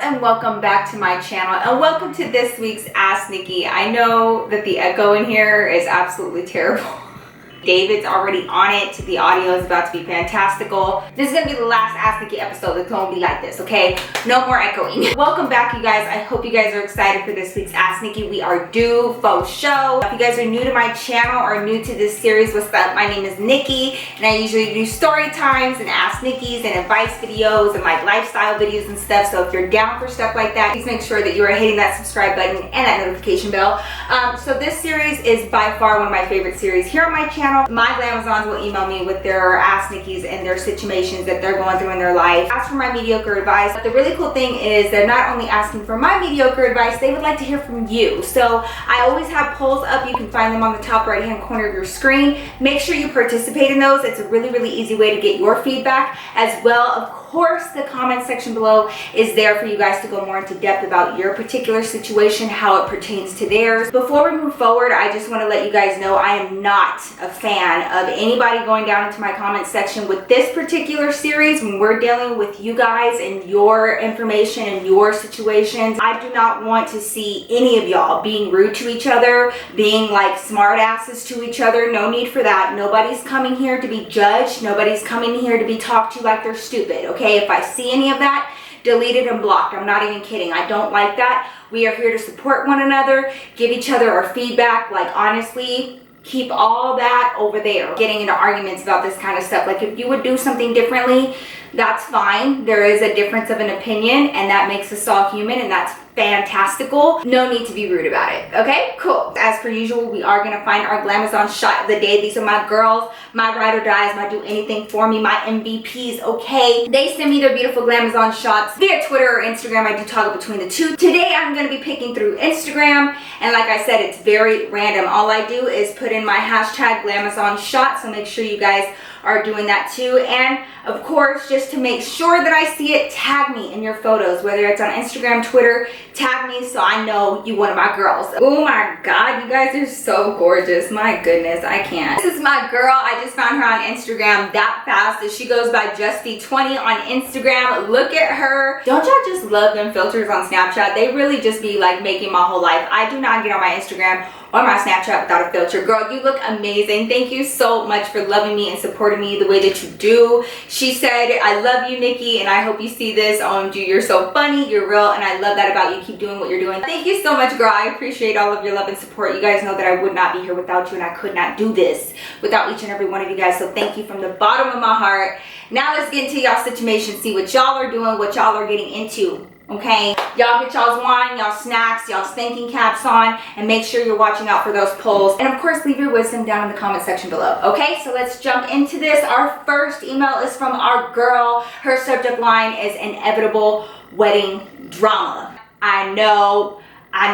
and welcome back to my channel, and welcome to this week's Ask Nikki. I know that the echo in here is absolutely terrible. David's already on it. The audio is about to be fantastical. This is gonna be the last Ask Nikki episode. It's gonna be like this, okay? No more echoing. Welcome back, you guys. I hope you guys are excited for this week's Ask Nikki. We are due faux show. If you guys are new to my channel or new to this series, what's up? My name is Nikki, and I usually do story times and Ask Nikki's and advice videos and like lifestyle videos and stuff. So if you're down for stuff like that, please make sure that you are hitting that subscribe button and that notification bell. So this series is by far one of my favorite series here on my channel. My Glamazons will email me with their Ask Nikki's and their situations that they're going through in their life. Ask for my mediocre advice. But the really cool thing is they're not only asking for my mediocre advice, they would like to hear from you. So I always have polls up. You can find them on the top right hand corner of your screen. Make sure you participate in those. It's a really easy way to get your feedback as well. Of course, the comment section below is there for you guys to go more into depth about your particular situation, how it pertains to theirs. Before we move forward, I just want to let you guys know I am not a fan of anybody going down into my comment section with this particular series. When we're dealing with you guys and your information and your situations, I do not want to see any of y'all being rude to each other, being like smart asses to each other. No need for that. Nobody's coming here to be judged. Nobody's coming here to be talked to like they're stupid, okay? If I see any of that, deleted and blocked. I'm not even kidding. I don't like that. We are here to support one another, give each other our feedback. Like, honestly, keep all that over there. Getting into arguments about this kind of stuff. Like, if you would do something differently, that's fine. There is a difference of an opinion, and that makes us all human, and that's fantastical. No need to be rude about it. Okay, cool. As per usual, we are gonna find our Glamazon shot of the day. These are my girls, my ride or dies, my do anything for me, my MVPs, okay? They send me their beautiful Glamazon shots via Twitter or Instagram. I do toggle between the two. Today, I'm gonna be picking through Instagram, and like I said, it's very random. All I do is put in my hashtag Glamazon shot, so make sure you guys are doing that too. And of course, just to make sure that I see it, tag me in your photos, whether it's on Instagram, Twitter, tag me so I know you one of my girls. Oh my God, you guys are so gorgeous. My goodness, I can't. This is my girl. I just found her on Instagram that fast. She goes by Justy20 on Instagram. Look at her. Don't y'all just love them filters on Snapchat? They really just be like making my whole life. I do not get on my Instagram or my Snapchat without a filter. Girl, you look amazing. Thank you so much for loving me and supporting me the way that you do. She said, I love you, Nikki, and I hope you see this. OMG, you're so funny, you're real, and I love that about you. Keep doing what you're doing. Thank you so much, girl. I appreciate all of your love and support. You guys know that I would not be here without you, and I could not do this without each and every one of you guys. So thank you from the bottom of my heart. Now let's get into y'all situation, see what y'all are doing, what y'all are getting into. Okay, y'all get y'all's wine, y'all snacks, y'all's thinking caps on, and make sure you're watching out for those polls. And of course, leave your wisdom down in the comment section below. Okay, so let's jump into this. Our first email is from our girl. Her subject line is inevitable wedding drama. I know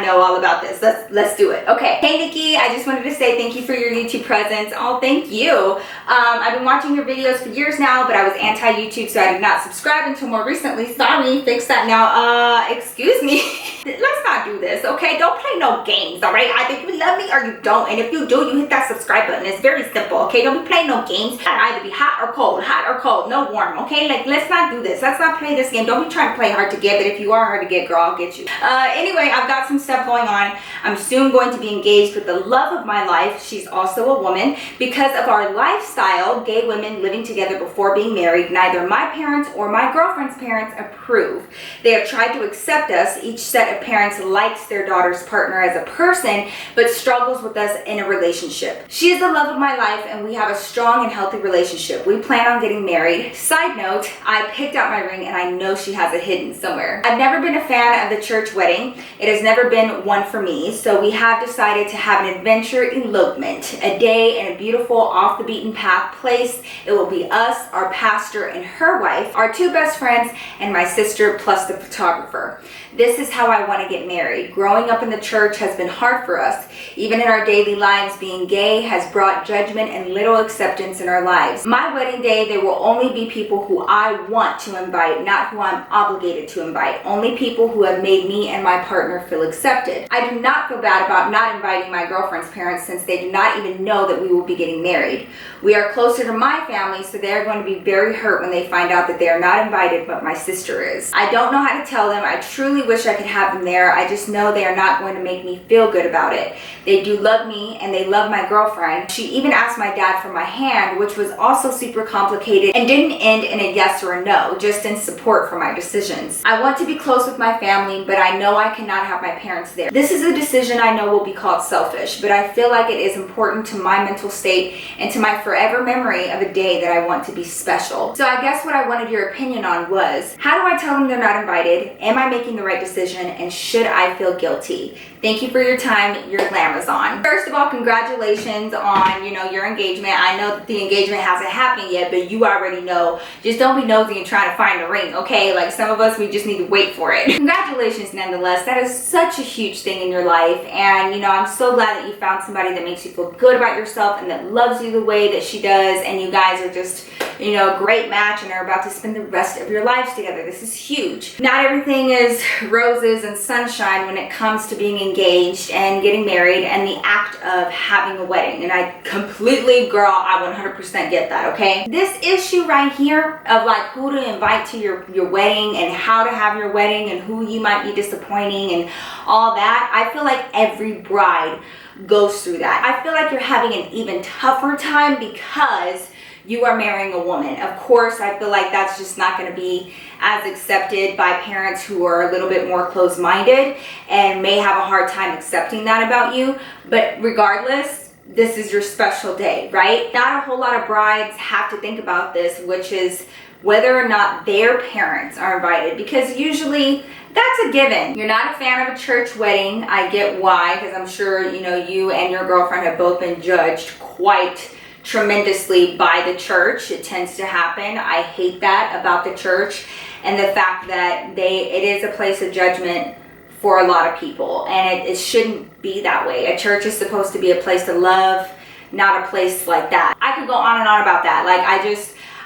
all about this. Let's do it. Okay. Hey Nikki, I just wanted to say thank you for your YouTube presence. Oh, thank you. I've been watching your videos for years now, but I was anti-YouTube, so I did not subscribe until more recently. Sorry, fix that now. Excuse me. Let's not do this, okay? Don't play no games, all right? Either you love me or you don't, and if you do, you hit that subscribe button. It's very simple, okay? Don't be playing no games. Either be hot or cold, no warm, okay? Like, let's not do this. Let's not play this game. Don't be trying to play hard to get, but if you are hard to get, girl, I'll get you. Anyway, I've got some stuff going on. I'm soon going to be engaged with the love of my life. She's also a woman. Because of our lifestyle, gay women living together before being married, neither my parents or my girlfriend's parents approve. They have tried to accept us. Each set of parents likes their daughter's partner as a person, but struggles with us in a relationship. She is the love of my life, and we have a strong and healthy relationship. We plan on getting married. Side note, I picked out my ring, and I know she has it hidden somewhere. I've never been a fan of the church wedding. It has never been one for me, so we have decided to have an adventure elopement, a day in a beautiful off the beaten path place. It will be us, our pastor and her wife, our two best friends, and my sister plus the photographer. This is how I I want to get married. Growing up in the church has been hard for us. Even in our daily lives, being gay has brought judgment and little acceptance in our lives. My wedding day, there will only be people who I want to invite, not who I'm obligated to invite. Only people who have made me and my partner feel accepted. I do not feel bad about not inviting my girlfriend's parents since they do not even know that we will be getting married. We are closer to my family, so they're going to be very hurt when they find out that they are not invited, but my sister is. I don't know how to tell them. I truly wish I could have them there. I just know they are not going to make me feel good about it. They do love me and they love my girlfriend. She even asked my dad for my hand, which was also super complicated and didn't end in a yes or a no, just in support for my decisions. I want to be close with my family, but I know I cannot have my parents there. This is a decision I know will be called selfish, but I feel like it is important to my mental state and to my forever memory of a day that I want to be special. So I guess what I wanted your opinion on was, how do I tell them they're not invited? Am I making the right decision? And should I feel guilty? Thank you for your time. Your Glamour's on. First of all, congratulations on, your engagement. I know that the engagement hasn't happened yet, but you already know. Just don't be nosy and trying to find a ring, okay? Like some of us, we just need to wait for it. Congratulations nonetheless. That is such a huge thing in your life. And, I'm so glad that you found somebody that makes you feel good about yourself and that loves you the way that she does. And you guys are just, a great match and are about to spend the rest of your lives together. This is huge. Not everything is roses and sunshine when it comes to being engaged and getting married and the act of having a wedding. And I completely, girl, I 100% get that, okay? This issue right here of like who to invite to your wedding and how to have your wedding and who you might be disappointing and all that, I feel like every bride goes through that. I feel like you're having an even tougher time because you are marrying a woman. Of course, I feel like that's just not going to be as accepted by parents who are a little bit more closed-minded and may have a hard time accepting that about you. But regardless, this is your special day, right? Not a whole lot of brides have to think about this, which is whether or not their parents are invited, because usually that's a given. You're not a fan of a church wedding. I get why, because I'm sure, you and your girlfriend have both been judged quite tremendously by the church. It tends to happen. I hate that about the church and the fact that it is a place of judgment for a lot of people, and it shouldn't be that way. A church is supposed to be a place of love, not a place like that. I could go on and on about that. Like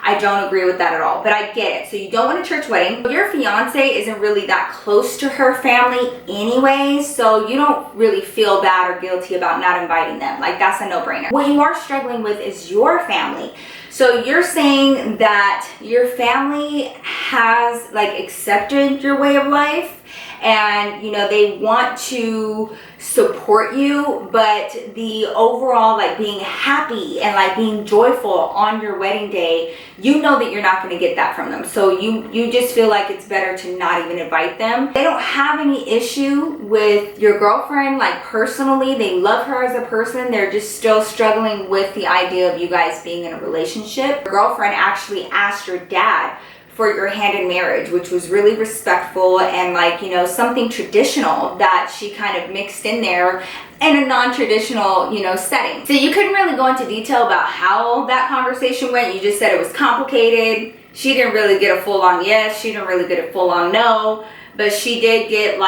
I don't agree with that at all, but I get it. So you don't want a church wedding. Your fiance isn't really that close to her family anyway, so you don't really feel bad or guilty about not inviting them. Like that's a no-brainer. What you are struggling with is your family. So you're saying that your family has accepted your way of life and they want to support you, but the overall being happy and being joyful on your wedding day, that you're not going to get that from them. So you just feel like it's better to not even invite them. They don't have any issue with your girlfriend personally. They love her as a person. They're just still struggling with the idea of you guys being in a relationship. Your girlfriend actually asked your dad for your hand in marriage, which was really respectful and something traditional that she kind of mixed in there in a non-traditional, setting. So you couldn't really go into detail about how that conversation went. You just said it was complicated. She didn't really get a full-on yes. She didn't really get a full-on no, but she did get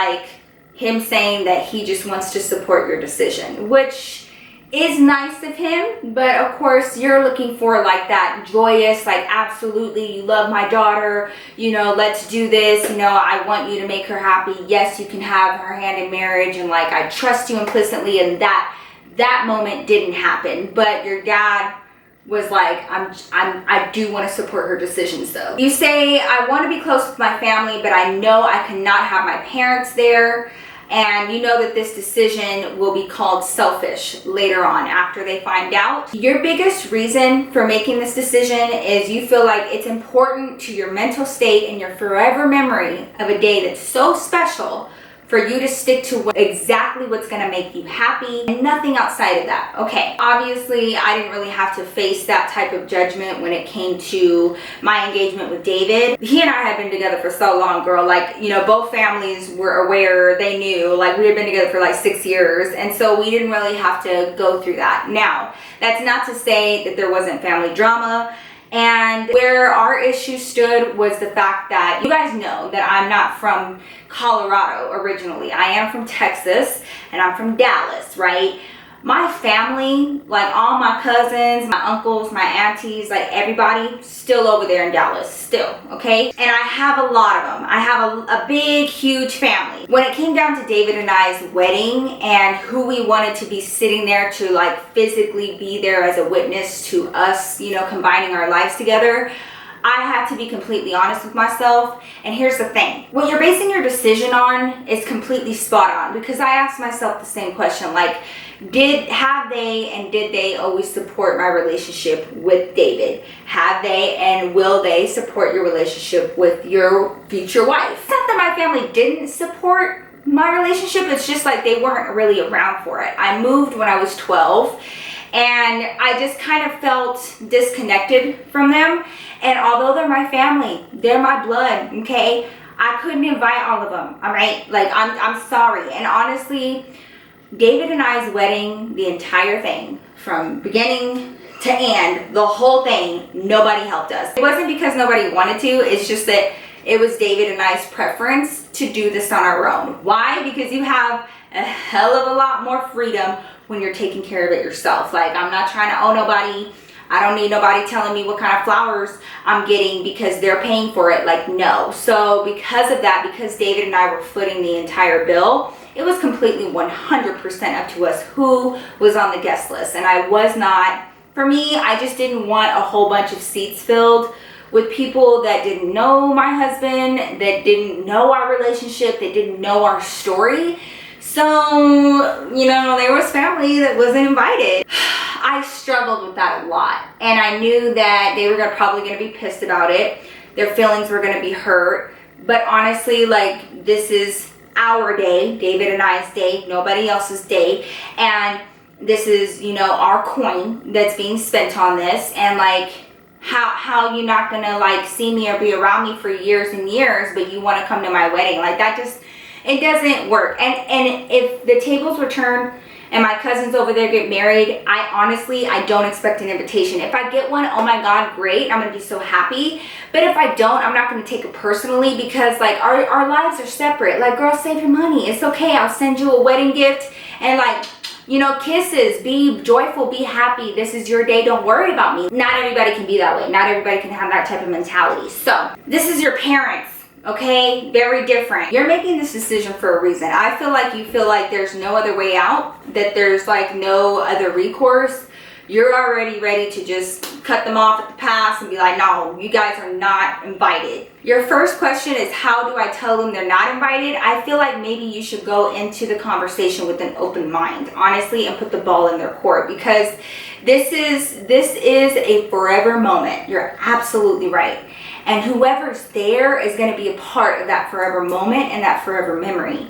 him saying that he just wants to support your decision, which is nice of him. But of course you're looking for that joyous, absolutely, you love my daughter, let's do this, I want you to make her happy. Yes, you can have her hand in marriage and I trust you implicitly, and that moment didn't happen. But your dad was I do want to support her decisions though. You say, I want to be close with my family, but I know I cannot have my parents there. And you know that this decision will be called selfish later on after they find out. Your biggest reason for making this decision is you feel like it's important to your mental state and your forever memory of a day that's so special for you to stick to exactly what's going to make you happy and nothing outside of that. Okay, obviously I didn't really have to face that type of judgment when it came to my engagement with David. He and I had been together for so long, girl. Both families were aware, they knew, we had been together for 6 years, and so we didn't really have to go through that. Now, that's not to say that there wasn't family drama And where our issue stood was the fact that you guys know that I'm not from Colorado originally. I am from Texas and I'm from Dallas, right? My family, like all my cousins, my uncles, my aunties, like everybody, still over there in Dallas, still, okay? And I have a lot of them. I have a big, huge family. When it came down to David and I's wedding and who we wanted to be sitting there to like physically be there as a witness to us, you know, combining our lives together, I had to be completely honest with myself. And here's the thing. What you're basing your decision on is completely spot on, because I asked myself the same question, like, did they always support my relationship with David? Have they and will they support your relationship with your future wife? It's not that my family didn't support my relationship, it's just like they weren't really around for it. I moved when I was 12 and I just kind of felt disconnected from them. And although they're my family, they're my blood, okay? I couldn't invite all of them, all right? Like, I'm sorry. And honestly, David and I's wedding, the entire thing, from beginning to end, the whole thing, nobody helped us. It wasn't because nobody wanted to, it's just that it was David and I's preference to do this on our own. Why? Because you have a hell of a lot more freedom when you're taking care of it yourself. Like, I'm not trying to owe nobody. I don't need nobody telling me what kind of flowers I'm getting because they're paying for it. Like, no. So because of that, because David and I were footing the entire bill, it was completely 100% up to us who was on the guest list. And I was not, for me, I just didn't want a whole bunch of seats filled with people that didn't know my husband, that didn't know our relationship, that didn't know our story. So, you know, there was family that wasn't invited. I struggled with that a lot. And I knew that they were probably going to be pissed about it. Their feelings were going to be hurt. But honestly, like, this is our day, David and I's day, nobody else's day. And this is, you know, our coin that's being spent on this. And like, how you not going to like see me or be around me for years and years, but you want to come to my wedding? Like, that just, it doesn't work. And if the tables were turned and my cousins over there get married, I don't expect an invitation. If I get one, oh my God, great. I'm going to be so happy. But if I don't, I'm not going to take it personally, because like our lives are separate. Like, girl, save your money. It's okay. I'll send you a wedding gift and like, you know, kisses, be joyful, be happy. This is your day. Don't worry about me. Not everybody can be that way. Not everybody can have that type of mentality. So this is your parents. Okay, very different. You're making this decision for a reason. I feel like you feel like there's no other way out, that there's like no other recourse. You're already ready to just cut them off at the pass and be like, no, you guys are not invited. Your first question is, how do I tell them they're not invited? I feel like maybe you should go into the conversation with an open mind, honestly, and put the ball in their court, because this is a forever moment. You're absolutely right. And whoever's there is going to be a part of that forever moment and that forever memory.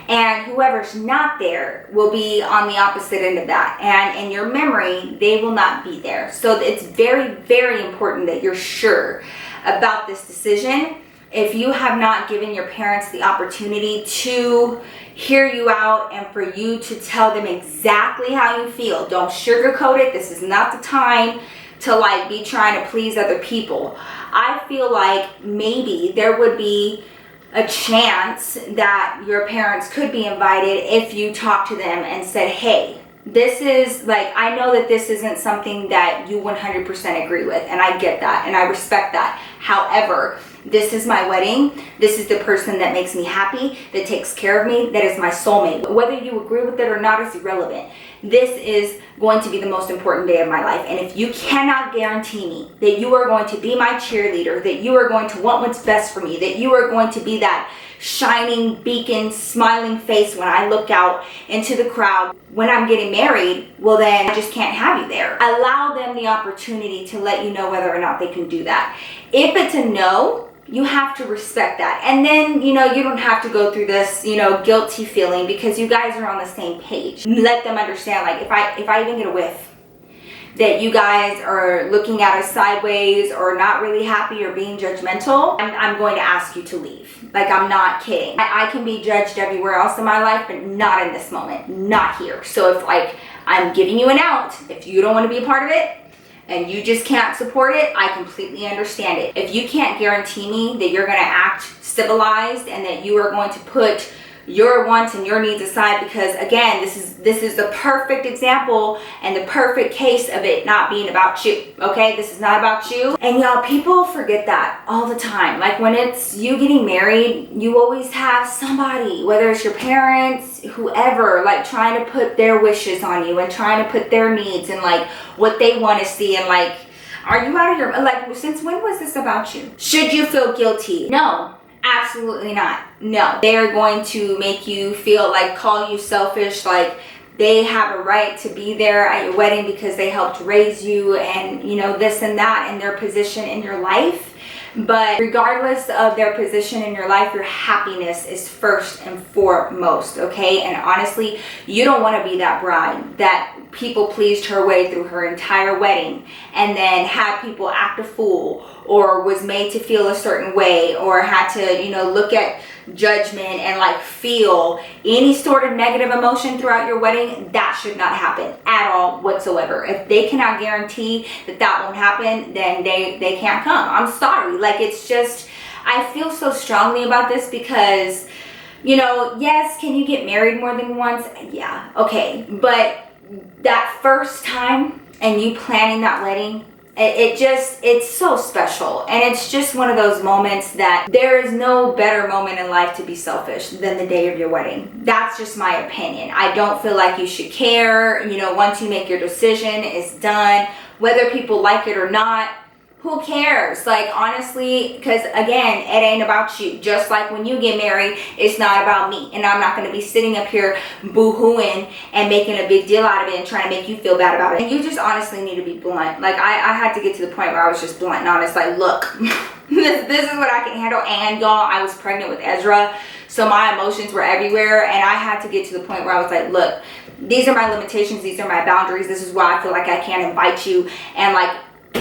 And whoever's not there will be on the opposite end of that. And in your memory, they will not be there. So it's very, very important that you're sure about this decision. If you have not given your parents the opportunity to hear you out and for you to tell them exactly how you feel, don't sugarcoat it. This is not the time to like be trying to please other people. I feel like maybe there would be a chance that your parents could be invited if you talk to them and said, hey, this is like, I know that this isn't something that you 100% agree with, and I get that and I respect that. However, this is my wedding. This is the person that makes me happy, that takes care of me, that is my soulmate. Whether you agree with it or not is irrelevant. This is going to be the most important day of my life. And if you cannot guarantee me that you are going to be my cheerleader, that you are going to want what's best for me, that you are going to be that shining beacon, smiling face when I look out into the crowd when I'm getting married, well then I just can't have you there. Allow them the opportunity to let you know whether or not they can do that. If it's a no, you have to respect that. And then, you know, you don't have to go through this, you know, guilty feeling, because you guys are on the same page. Let them understand, like, if I even get a whiff that you guys are looking at us sideways or not really happy or being judgmental, I'm going to ask you to leave. Like, I'm not kidding. I can be judged everywhere else in my life, but not in this moment, not here. So if like I'm giving you an out, if you don't want to be a part of it, and you just can't support it, I completely understand it. If you can't guarantee me that you're going to act civilized and that you are going to put your wants and your needs aside, because again, this is the perfect example and the perfect case of it not being about you. Okay, this is not about you. And y'all, people forget that all the time. Like when it's you getting married, you always have somebody, whether it's your parents, whoever, like trying to put their wishes on you and trying to put their needs and like what they want to see, and like, are you out of your, like, since when was this about you? Should you feel guilty? No. Absolutely not. No. They are going to make you feel like, call you selfish, like they have a right to be there at your wedding because they helped raise you and, you know, this and that and their position in your life. But regardless of their position in your life, your happiness is first and foremost, okay? And honestly, you don't want to be that bride that people pleased her way through her entire wedding and then had people act a fool or was made to feel a certain way or had to, you know, look at judgment and like feel any sort of negative emotion throughout your wedding. That should not happen at all whatsoever. If they cannot guarantee that that won't happen, then they can't come. I'm sorry. Like, it's just, I feel so strongly about this because, you know, yes, can you get married more than once? Yeah, okay. But that first time and you planning that wedding, it's so special. And it's just one of those moments that there is no better moment in life to be selfish than the day of your wedding. That's just my opinion. I don't feel like you should care. You know, once you make your decision, it's done. Whether people like it or not, who cares? Like, honestly, because again, it ain't about you. Just like when you get married, it's not about me. And I'm not going to be sitting up here boo-hooing and making a big deal out of it and trying to make you feel bad about it. And you just honestly need to be blunt. Like, I had to get to the point where I was just blunt and honest. Like, look, this is what I can handle. And y'all, I was pregnant with Ezra, so my emotions were everywhere. And I had to get to the point where I was like, look, these are my limitations. These are my boundaries. This is why I feel like I can't invite you. And like,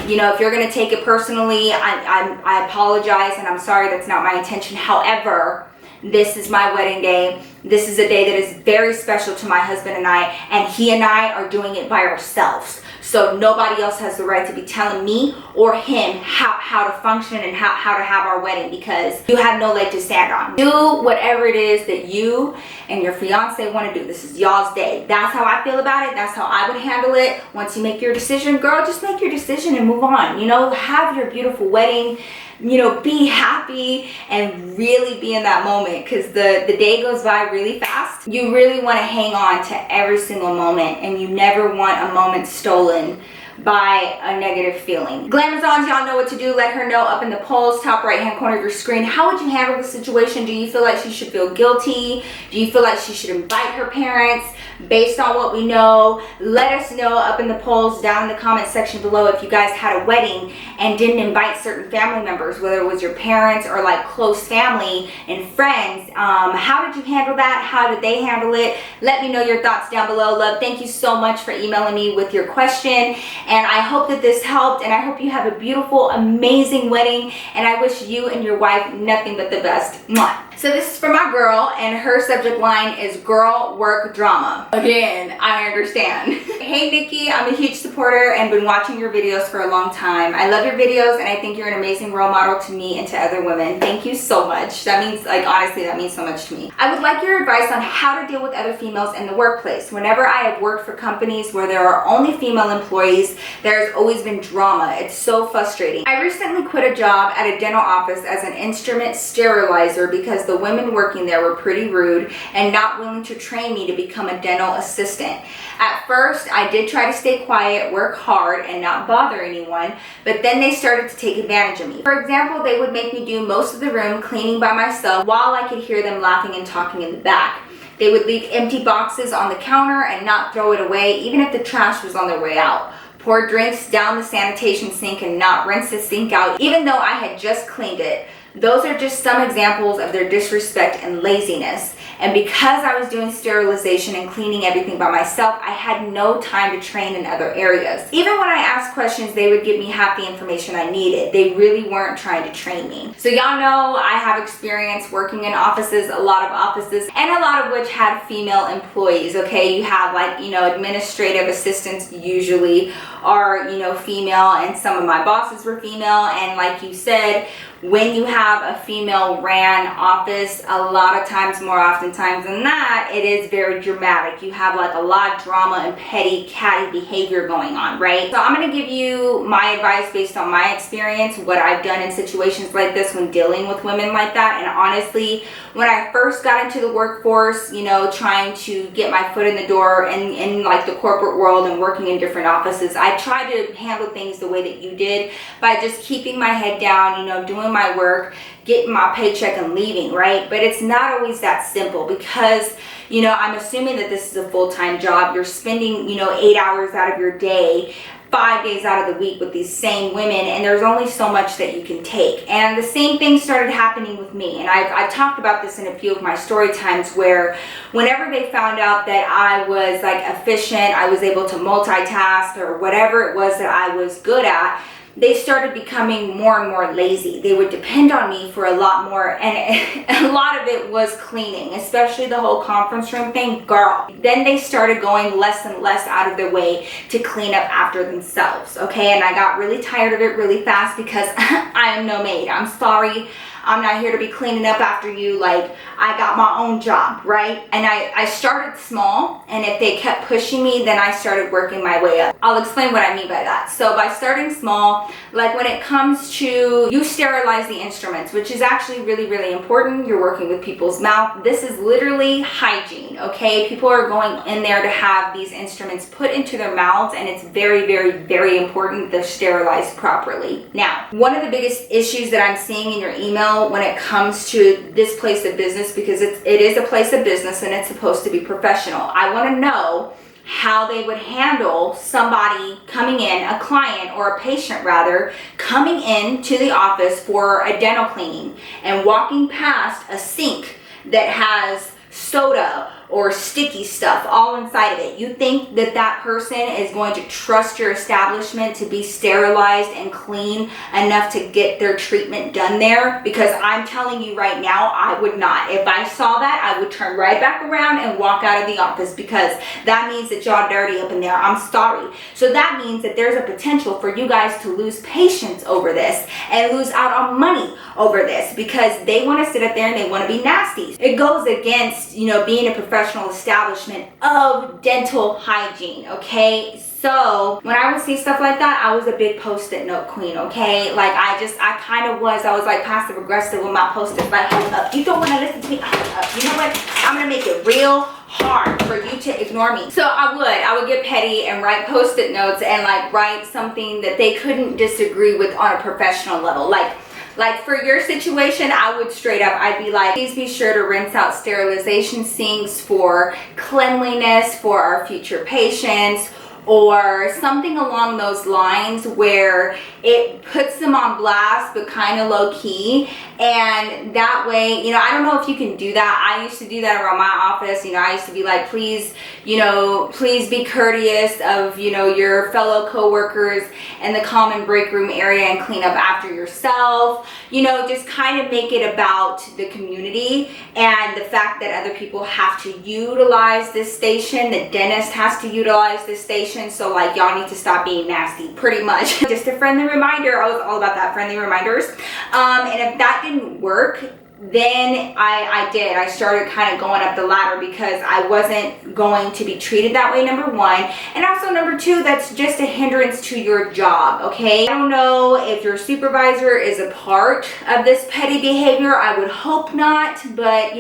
you know, if you're going to take it personally, I apologize and I'm sorry. That's not my intention. However, this is my wedding day. This is a day that is very special to my husband and he and I are doing it by ourselves. So nobody else has the right to be telling me or him how to function and how to have our wedding, because you have no leg to stand on. Do whatever it is that you and your fiance want to do. This is y'all's day. That's how I feel about it. That's how I would handle it. Once you make your decision, girl, just make your decision and move on. You know, have your beautiful wedding. You know, be happy and really be in that moment, because the day goes by really fast. You really want to hang on to every single moment, and you never want a moment stolen by a negative feeling. Glamazons, y'all know what to do. Let her know up in the polls, top right hand corner of your screen. How would you handle the situation? Do you feel like she should feel guilty? Do you feel like she should invite her parents? Based on what we know, let us know up in the polls down in the comment section below if you guys had a wedding and didn't invite certain family members, whether it was your parents or like close family and friends. How did you handle that? How did they handle it? Let me know your thoughts down below. Love, thank you so much for emailing me with your question. And I hope that this helped, and I hope you have a beautiful, amazing wedding, and I wish you and your wife nothing but the best. Mwah. So this is for my girl, and her subject line is girl work drama. Again, I understand. Hey Nikki, I'm a huge supporter and been watching your videos for a long time. I love your videos and I think you're an amazing role model to me and to other women. Thank you so much. That means, like, honestly, that means so much to me. I would like your advice on how to deal with other females in the workplace. Whenever I have worked for companies where there are only female employees, there's always been drama. It's so frustrating. I recently quit a job at a dental office as an instrument sterilizer because the women working there were pretty rude and not willing to train me to become a dental assistant. At first, I did try to stay quiet, work hard, and not bother anyone, but then they started to take advantage of me. For example, they would make me do most of the room cleaning by myself while I could hear them laughing and talking in the back. They would leave empty boxes on the counter and not throw it away, even if the trash was on their way out. Pour drinks down the sanitation sink and not rinse the sink out, even though I had just cleaned it. Those are just some examples of their disrespect and laziness. And because I was doing sterilization and cleaning everything by myself, I had no time to train in other areas. Even when I asked questions, they would give me half the information I needed. They really weren't trying to train me. So y'all know I have experience working in offices, a lot of offices, and a lot of which had female employees, okay? You have like, administrative assistants usually are, female, and some of my bosses were female. And like you said, when you have a female ran office, a lot of times, more oftentimes than that, it is very dramatic. You have like a lot of drama and petty, catty behavior going on, right? So I'm going to give you my advice based on my experience, what I've done in situations like this when dealing with women like that. And honestly, when I first got into the workforce, trying to get my foot in the door in like the corporate world and working in different offices, I tried to handle things the way that you did, by just keeping my head down, doing my work, getting my paycheck and leaving, right? But it's not always that simple, because I'm assuming that this is a full-time job. You're spending 8 hours out of your day, 5 days out of the week with these same women, and there's only so much that you can take. And the same thing started happening with me, and I've talked about this in a few of my story times, where whenever they found out that I was like efficient, I was able to multitask, or whatever it was that I was good at, they started becoming more and more lazy. They would depend on me for a lot more, and a lot of it was cleaning, especially the whole conference room thing, girl. Then they started going less and less out of their way to clean up after themselves, okay? And I got really tired of it really fast, because I am no maid. I'm sorry. I'm not here to be cleaning up after you. Like, I got my own job, right? And I started small, and if they kept pushing me, then I started working my way up. I'll explain what I mean by that. So by starting small, like when it comes to, you sterilize the instruments, which is actually really, really important. You're working with people's mouth. This is literally hygiene, okay? People are going in there to have these instruments put into their mouths, and it's very, very, very important they're sterilized properly. Now, one of the biggest issues that I'm seeing in your email when it comes to this place of business, because it is a place of business and it's supposed to be professional, I want to know how they would handle somebody coming in, a client or a patient rather, coming in to the office for a dental cleaning and walking past a sink that has soda or sticky stuff all inside of it. You think that that person is going to trust your establishment to be sterilized and clean enough to get their treatment done there? Because I'm telling you right now, I would not. If I saw that, I would turn right back around and walk out of the office, because that means that y'all dirty up in there. I'm sorry. So that means that there's a potential for you guys to lose patience over this and lose out on money over this, because they want to sit up there and they want to be nasty. It goes against, being a professional establishment of dental hygiene, okay? So when I would see stuff like that, I was a big post-it note queen, okay? Like I was like passive aggressive with my post-its, like, hold up, you don't want to listen to me, hold up, you know what? I'm gonna make it real hard for you to ignore me. So I would get petty and write post-it notes and like write something that they couldn't disagree with on a professional level. Like for your situation, I'd be like, please be sure to rinse out sterilization sinks for cleanliness for our future patients, or something along those lines, where it puts them on blast but kind of low key. And that way, I don't know if you can do that. I used to do that around my office. I used to be like, please be courteous of your fellow coworkers in the common break room area and clean up after yourself. Just kind of make it about the community and the fact that other people have to utilize this station. The dentist has to utilize this station. So like, y'all need to stop being nasty, pretty much. Just a friendly reminder. I was all about that, friendly reminders. And if that didn't work, then I started kind of going up the ladder, because I wasn't going to be treated that way, number one. And also number two, that's just a hindrance to your job, okay? I don't know if your supervisor is a part of this petty behavior. I would hope not, but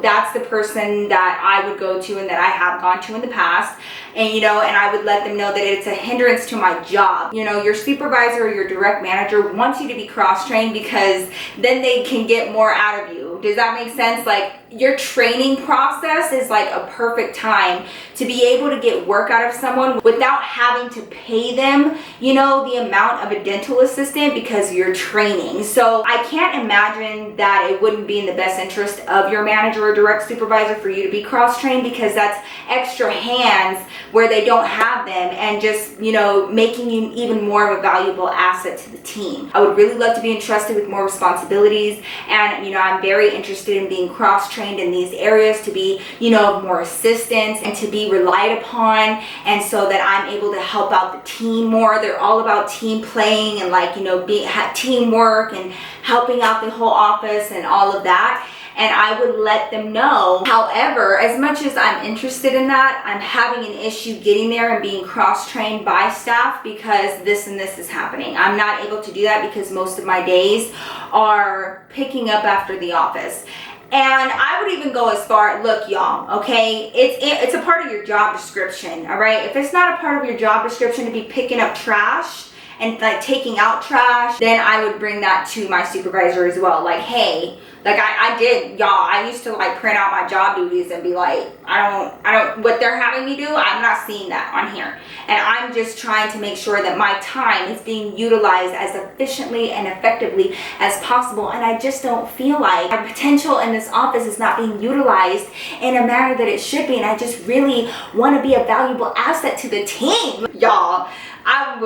that's the person that I would go to and that I have gone to in the past. And and I would let them know that it's a hindrance to my job. Your supervisor or your direct manager wants you to be cross-trained, because then they can get more out out of you. Does that make sense? Like, your training process is like a perfect time to be able to get work out of someone without having to pay them, you know, the amount of a dental assistant because you're training. So I can't imagine that it wouldn't be in the best interest of your manager or direct supervisor for you to be cross-trained, because that's extra hands where they don't have them, and just, you know, making you even more of a valuable asset to the team. I would really love to be entrusted with more responsibilities, and, you know, I'm very interested in being cross-trained in these areas to be, you know, more assistance and to be relied upon, and so that I'm able to help out the team more. They're all about team playing and, like, you know, teamwork and helping out the whole office and all of that. And I would let them know. However, as much as I'm interested in that, I'm having an issue getting there and being cross-trained by staff because this and this is happening. I'm not able to do that because most of my days are picking up after the office. And I would even go as far, look, y'all, okay, it's a part of your job description, all right? If it's not a part of your job description to be picking up trash and like taking out trash, then I would bring that to my supervisor as well. Like, hey, like I did, y'all, I used to like print out my job duties and be like, I don't, what they're having me do, I'm not seeing that on here. And I'm just trying to make sure that my time is being utilized as efficiently and effectively as possible. And I just don't feel like our potential in this office is not being utilized in a manner that it should be. And I just really want to be a valuable asset to the team, y'all. I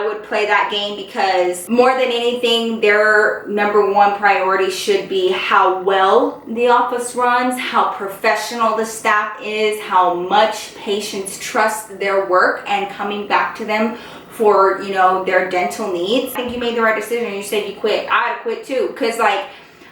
would play that game, because more than anything, their number one priority should be how well the office runs, how professional the staff is, how much patients trust their work and coming back to them for, you know, their dental needs. I think you made the right decision. You said you quit. I'd quit too, because like,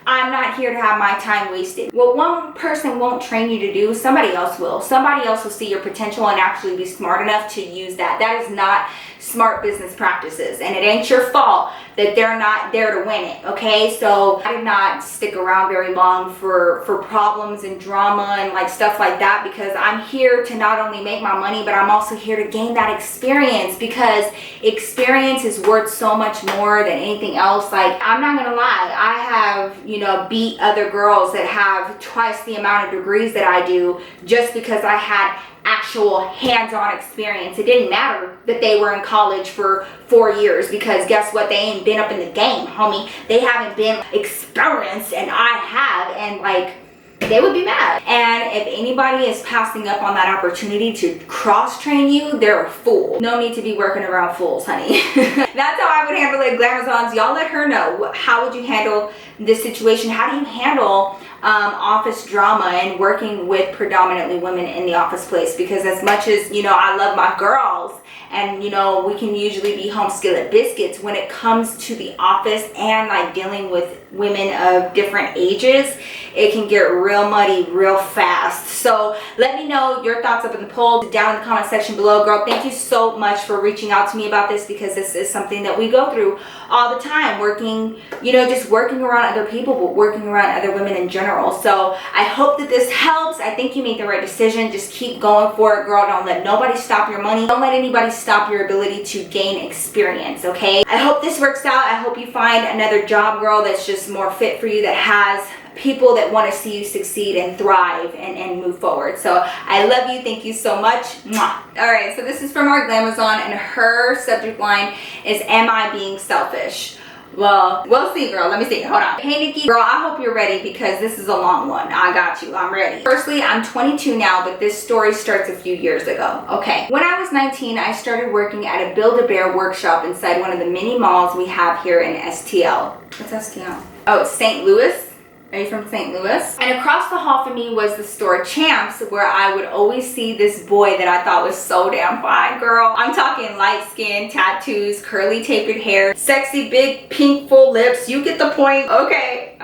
I'm not here to have my time wasted. What one person won't train you to do, somebody else will. Somebody else will see your potential and actually be smart enough to use that. That is not smart business practices, and it ain't your fault that they're not there to win it, okay? So I did not stick around very long for problems and drama and like stuff like that, because I'm here to not only make my money, but I'm also here to gain that experience, because experience is worth so much more than anything else. Like, I'm not gonna lie, I have, you know, beat other girls that have twice the amount of degrees that I do just because I had actual hands-on experience. It didn't matter that they were in college for 4 years, because guess what? They ain't been up in the game, homie. They haven't been experienced, and I have, and like, they would be mad. And if anybody is passing up on that opportunity to cross-train you, they're a fool. No need to be working around fools, honey. That's how I would handle it. Glamazons, y'all let her know. How would you handle this situation? How do you handle office drama and working with predominantly women in the office place? Because as much as, you know, I love my girls, and, you know, we can usually be home skillet biscuits, when it comes to the office and like dealing with women of different ages, it can get real muddy real fast. So let me know your thoughts up in the poll down in the comment section below. Girl, thank you so much for reaching out to me about this, because this is something that we go through all the time, working, you know, just working around other people, but working around other women in general. So I hope that this helps. I think you made the right decision. Just keep going for it, girl. Don't let nobody stop your money. Don't let anybody stop your ability to gain experience, okay? I hope this works out. I hope you find another job, girl, that's just more fit for you, that has people that want to see you succeed and thrive and move forward. So I love you. Thank you so much. Mwah. All right, so this is from our Glamazon, and her subject line is, am I being selfish? Well, we'll see, girl. Let me see. Hold on. Hey, Nikki. Girl, I hope you're ready, because this is a long one. I got you. I'm ready. Firstly, I'm 22 now, but this story starts a few years ago. Okay. When I was 19, I started working at a Build-A-Bear workshop inside one of the mini malls we have here in STL. What's STL? Oh, it's St. Louis. Are you from St. Louis? And across the hall from me was the store Champs, where I would always see this boy that I thought was so damn fine, girl. I'm talking light skin, tattoos, curly tapered hair, sexy big pink full lips. You get the point. Okay,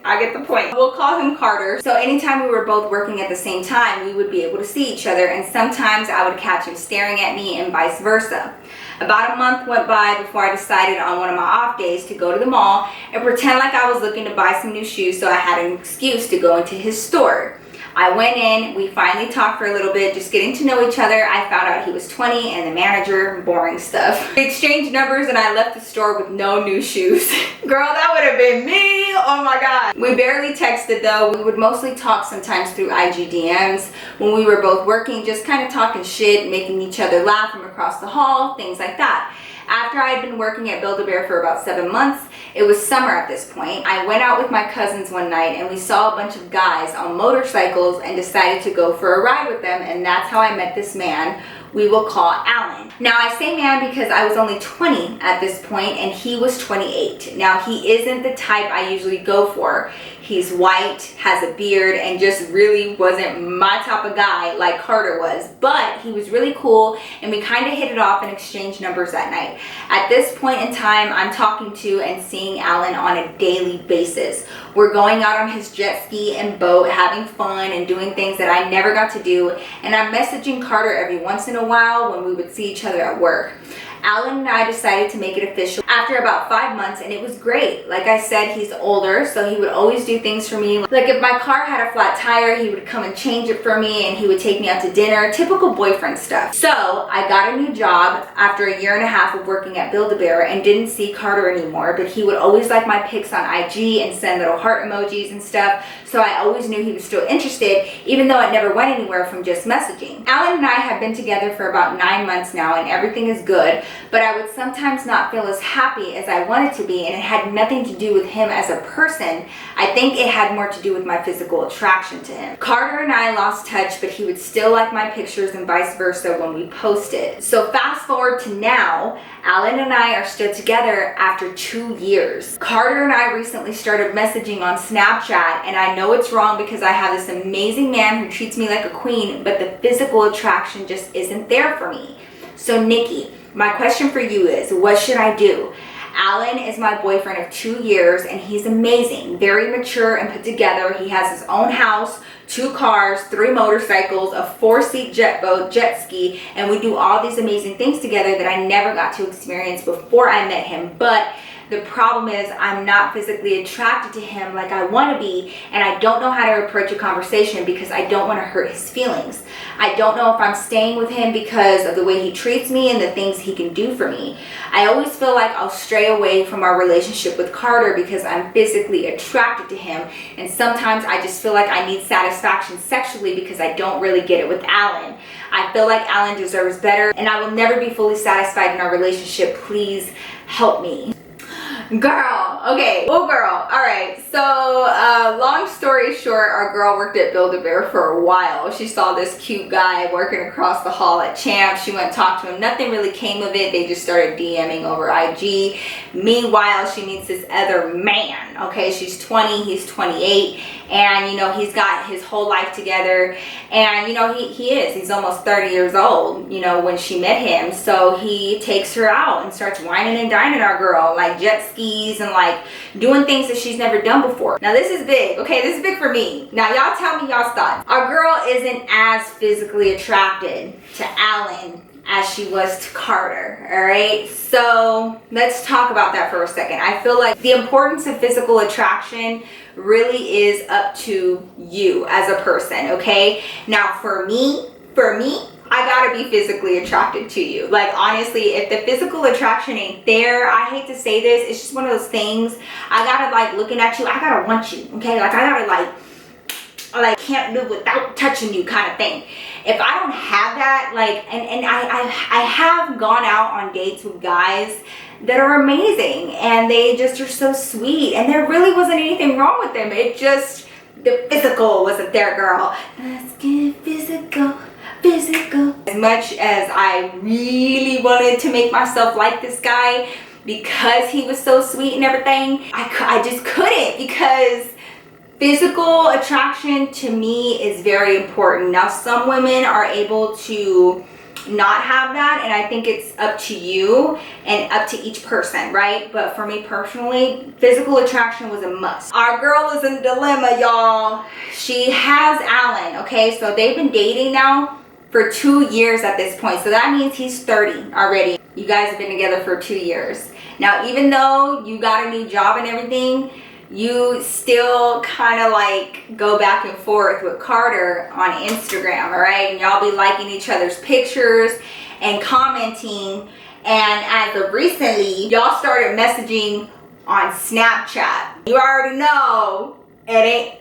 I get the point. We'll call him Carter. So anytime we were both working at the same time, we would be able to see each other, and sometimes I would catch him staring at me and vice versa. About a month went by before I decided on one of my off days to go to the mall and pretend like I was looking to buy some new shoes, so I had an excuse to go into his store. I went in, we finally talked for a little bit, just getting to know each other. I found out he was 20 and the manager, boring stuff. We exchanged numbers and I left the store with no new shoes. Girl, that would have been me. Oh my God. We barely texted though. We would mostly talk sometimes through IG DMs when we were both working, just kind of talking shit, making each other laugh from across the hall, things like that. After I had been working at Build-A-Bear for about 7 months, it was summer at this point, I went out with my cousins one night and we saw a bunch of guys on motorcycles and decided to go for a ride with them, and that's how I met this man we will call Alan. Now I say man because I was only 20 at this point and he was 28. Now he isn't the type I usually go for. He's white, has a beard, and just really wasn't my type of guy like Carter was. But he was really cool and we kind of hit it off and exchanged numbers that night. At this point in time, I'm talking to and seeing Alan on a daily basis. We're going out on his jet ski and boat, having fun and doing things that I never got to do. And I'm messaging Carter every once in a while when we would see each other at work. Alan and I decided to make it official after about 5 months, and it was great. Like I said, he's older, so he would always do things for me. Like if my car had a flat tire, he would come and change it for me, and he would take me out to dinner, typical boyfriend stuff. So I got a new job after a year and a half of working at Build-A-Bear and didn't see Carter anymore, but he would always like my pics on IG and send little heart emojis and stuff, so I always knew he was still interested, even though it never went anywhere from just messaging. Alan and I have been together for about 9 months now, and everything is good, but I would sometimes not feel as happy as I wanted to be, and it had nothing to do with him as a person. I think it had more to do with my physical attraction to him. Carter and I lost touch, but he would still like my pictures and vice versa when we posted. So fast forward to now, Alan and I are still together after 2 years. Carter and I recently started messaging on Snapchat, and I know it's wrong because I have this amazing man who treats me like a queen, but the physical attraction just isn't there for me. So Nikki, my question for you is, what should I do? Alan is my boyfriend of 2 years and he's amazing, very mature and put together. He has his own house, 2 cars, 3 motorcycles, a 4-seat jet boat, jet ski, and we do all these amazing things together that I never got to experience before I met him. But the problem is I'm not physically attracted to him like I want to be, and I don't know how to approach a conversation because I don't want to hurt his feelings. I don't know if I'm staying with him because of the way he treats me and the things he can do for me. I always feel like I'll stray away from our relationship with Carter because I'm physically attracted to him, and sometimes I just feel like I need satisfaction sexually because I don't really get it with Alan. I feel like Alan deserves better, and I will never be fully satisfied in our relationship. Please help me. Girl, okay, well girl, alright, so long story short, our girl worked at Build-A-Bear for a while. She saw this cute guy working across the hall at Champ. She went and talked to him. Nothing really came of it. They just started DMing over IG. Meanwhile, she meets this other man, okay? She's 20, he's 28, and you know, he's got his whole life together, and you know, he's almost 30 years old, you know, when she met him. So he takes her out and starts whining and dining our girl, like jet skis and like doing things that she's never done before. Now this is big, okay? This is big for me. Now y'all tell me y'all's thoughts. Our girl isn't as physically attracted to Alan as she was to Carter, all right? So let's talk about that for a second. I feel like the importance of physical attraction really is up to you as a person, okay? Now for me, I gotta be physically attracted to you. Like honestly, if the physical attraction ain't there, I hate to say this, it's just one of those things. I gotta like looking at you, I gotta want you, okay? Like I gotta like can't live without touching you kind of thing. If I don't have that, like, and I have gone out on dates with guys that are amazing and they just are so sweet and there really wasn't anything wrong with them. It just, the physical wasn't there, girl. Let's get physical. As much as I really wanted to make myself like this guy because he was so sweet and everything, I just couldn't, because physical attraction to me is very important. Now some women are able to not have that, and I think it's up to you and up to each person, right? But for me personally, physical attraction was a must. Our girl is in a dilemma, y'all. She has Alan, okay? So they've been dating now for 2 years at this point. So that means he's 30 already. You guys have been together for 2 years. Now, even though you got a new job and everything, you still kind of like go back and forth with Carter on Instagram, all right? And y'all be liking each other's pictures and commenting. And as of recently, y'all started messaging on Snapchat. You already know it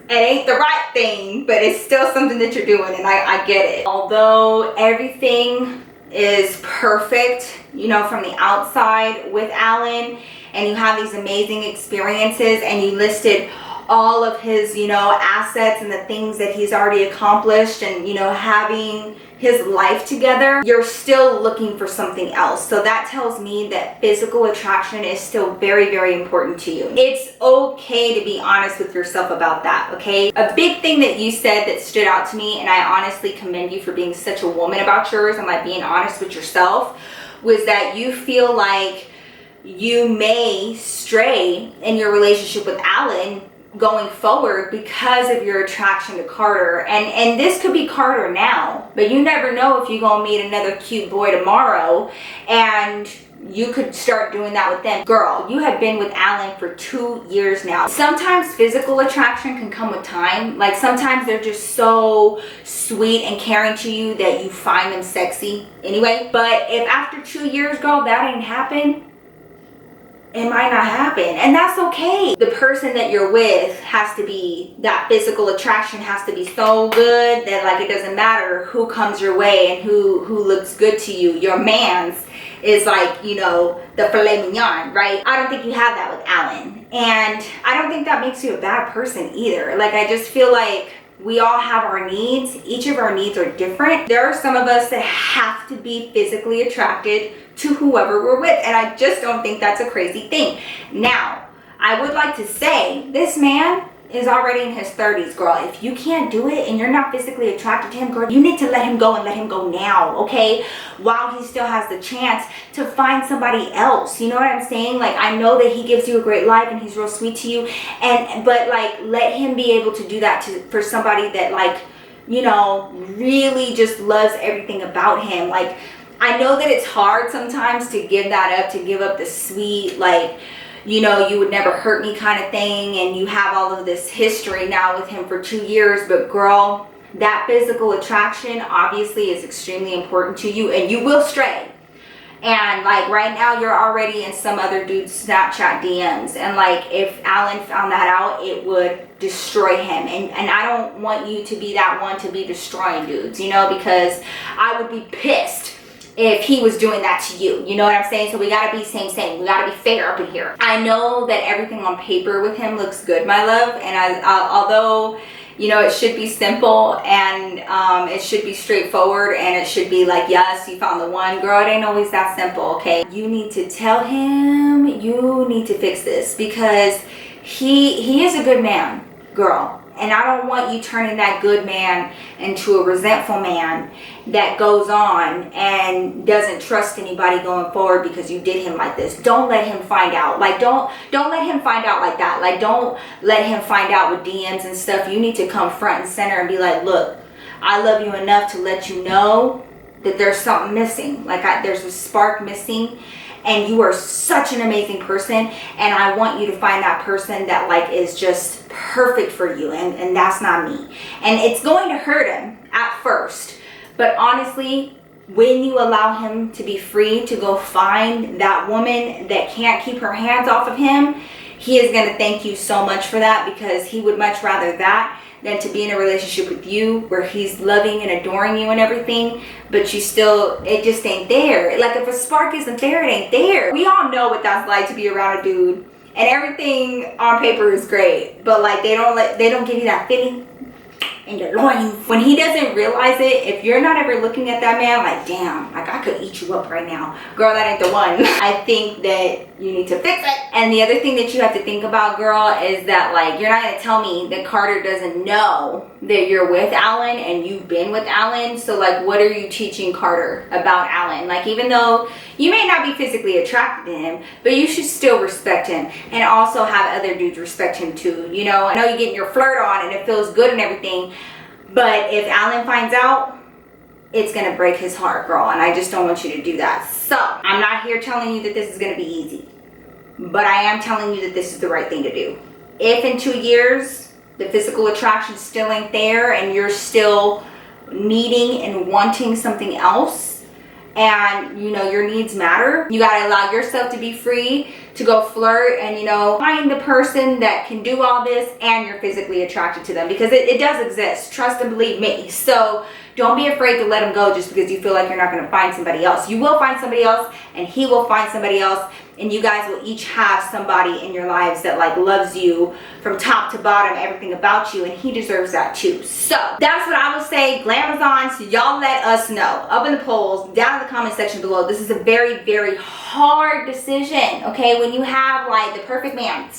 ain't the right thing, but it's still something that you're doing, and I get it. Although everything is perfect, you know, from the outside with Alan, and you have these amazing experiences, and you listed all of his, you know, assets and the things that he's already accomplished, and, you know, having his life together, you're still looking for something else. So that tells me that physical attraction is still very, very important to you. It's okay to be honest with yourself about that, okay? A big thing that you said that stood out to me, and I honestly commend you for being such a woman about yours and like being honest with yourself, was that you feel like you may stray in your relationship with Alan going forward because of your attraction to Carter. And this could be Carter now, but you never know if you're gonna meet another cute boy tomorrow and you could start doing that with them. Girl, you have been with Alan for 2 years now. Sometimes physical attraction can come with time. Like sometimes they're just so sweet and caring to you that you find them sexy anyway. But if after 2 years, girl, that ain't happen, it might not happen, and that's okay. The person that you're with has to be, that physical attraction has to be so good that like it doesn't matter who comes your way and who looks good to you. Your man's is like, you know, the filet mignon, right? I don't think you have that with Alan, and I don't think that makes you a bad person either. Like I just feel like we all have our needs. Each of our needs are different. There are some of us that have to be physically attracted to whoever we're with, and I just don't think that's a crazy thing. Now, I would like to say this man is already in his 30s, girl. If you can't do it and you're not physically attracted to him, girl, you need to let him go, and let him go now, okay? While he still has the chance to find somebody else. You know what I'm saying? Like, I know that he gives you a great life and he's real sweet to you, but like, let him be able to do that for somebody that, like, you know, really just loves everything about him. Like, I know that it's hard sometimes to give that up, to give up the sweet, like, you know, you would never hurt me kind of thing, and you have all of this history now with him for 2 years, but girl, that physical attraction obviously is extremely important to you, and you will stray. And like right now you're already in some other dude's Snapchat DMs, and like if Alan found that out, it would destroy him. And I don't want you to be that one to be destroying dudes, you know, because I would be pissed if he was doing that to you. You know what I'm saying? So we gotta be same. We gotta be fair up in here. I know that everything on paper with him looks good, my love, and although, you know, it should be simple, and it should be straightforward, and it should be like, yes, you found the one, girl, it ain't always that simple, okay? You need to tell him you need to fix this, because he is a good man, girl. And I don't want you turning that good man into a resentful man that goes on and doesn't trust anybody going forward because you did him like this. Don't let him find out. Like, don't let him find out like that. Like, don't let him find out with DMs and stuff. You need to come front and center and be like, look, I love you enough to let you know that there's something missing. Like, there's a spark missing. And you are such an amazing person, and I want you to find that person that like is just perfect for you, and that's not me. And it's going to hurt him at first, but honestly, when you allow him to be free to go find that woman that can't keep her hands off of him, he is going to thank you so much for that, because he would much rather that than to be in a relationship with you where he's loving and adoring you and everything, but you still, it just ain't there. Like, if a spark isn't there, it ain't there. We all know what that's like to be around a dude, and everything on paper is great, but like they don't give you that feeling in your loins. When he doesn't realize it, if you're not ever looking at that man like, damn, like I could eat you up right now, girl, that ain't the one. I think that you need to fix it. And the other thing that you have to think about, girl, is that like, you're not gonna tell me that Carter doesn't know that you're with Alan and you've been with Alan. So like, what are you teaching Carter about Alan? Like, even though you may not be physically attracted to him, but you should still respect him, and also have other dudes respect him too. You know, I know you're getting your flirt on and it feels good and everything, but if Alan finds out, it's gonna break his heart, girl, and I just don't want you to do that. So I'm not here telling you that this is gonna be easy. but I am telling you that this is the right thing to do. If in 2 years the physical attraction still ain't there and you're still needing and wanting something else, and you know your needs matter, you got to allow yourself to be free to go flirt and, you know, find the person that can do all this and you're physically attracted to them, because it does exist, trust and believe me. So don't be afraid to let them go just because you feel like you're not going to find somebody else. You will find somebody else, and he will find somebody else, and you guys will each have somebody in your lives that like loves you from top to bottom, everything about you, and he deserves that too. So that's what I would say. Glamazons, y'all let us know up in the polls, down in the comment section below. This is a very, very hard decision, okay? When you have like the perfect man,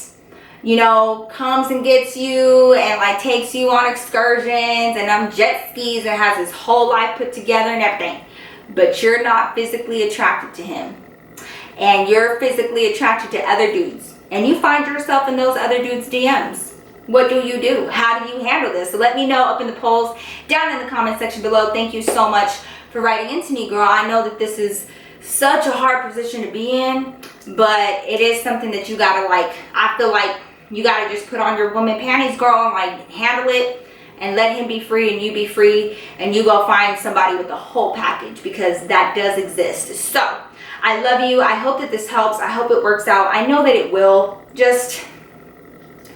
you know, comes and gets you and like takes you on excursions and jet skis and has his whole life put together and everything, but you're not physically attracted to him, and you're physically attracted to other dudes, and you find yourself in those other dudes' DMs. What do? How do you handle this? So let me know up in the polls, down in the comment section below. Thank you so much for writing into me, girl. I know that this is such a hard position to be in, but it is something that you gotta like, I feel like you gotta just put on your woman panties, girl, and like handle it and let him be free and you be free, and you go find somebody with the whole package, because that does exist. So I love you. I hope that this helps. I hope it works out. I know that it will. Just,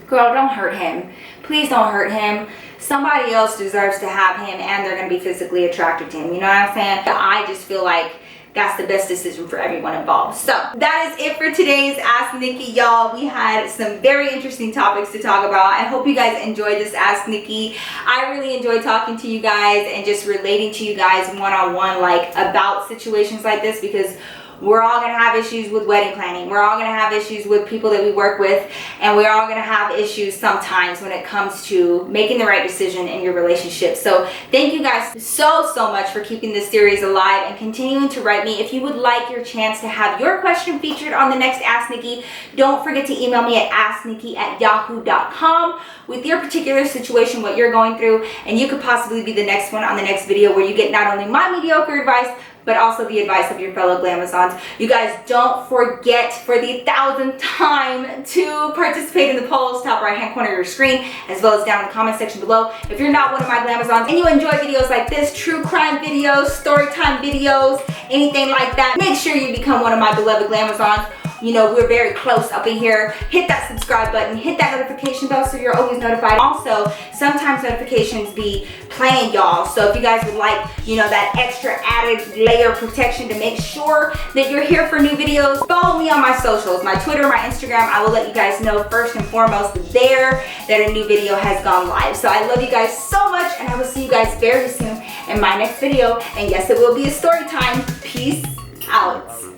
girl, don't hurt him. Please don't hurt him. Somebody else deserves to have him, and they're going to be physically attracted to him. You know what I'm saying? I just feel like that's the best decision for everyone involved. So that is it for today's Ask Nikki, y'all. We had some very interesting topics to talk about. I hope you guys enjoyed this Ask Nikki. I really enjoyed talking to you guys and just relating to you guys one-on-one, like about situations like this, because we're all going to have issues with wedding planning. We're all going to have issues with people that we work with, and we're all going to have issues sometimes when it comes to making the right decision in your relationship. So thank you guys so much for keeping this series alive and continuing to write me. If you would like your chance to have your question featured on the next Ask Nikki, don't forget to email me at asknikki@yahoo.com with your particular situation, what you're going through, and you could possibly be the next one on the next video where you get not only my mediocre advice, but also the advice of your fellow Glamazons. You guys don't forget for the 1,000th time to participate in the polls, top right hand corner of your screen, as well as down in the comment section below. If you're not one of my Glamazons and you enjoy videos like this, true crime videos, story time videos, anything like that, make sure you become one of my beloved Glamazons. You know, we're very close up in here. Hit that subscribe button, hit that notification bell so you're always notified. Also, sometimes notifications be playing, y'all. So if you guys would like, you know, that extra added layer of protection to make sure that you're here for new videos, follow me on my socials, my Twitter, my Instagram. I will let you guys know first and foremost there that a new video has gone live. So I love you guys so much, and I will see you guys very soon in my next video. And yes, it will be a story time. Peace out.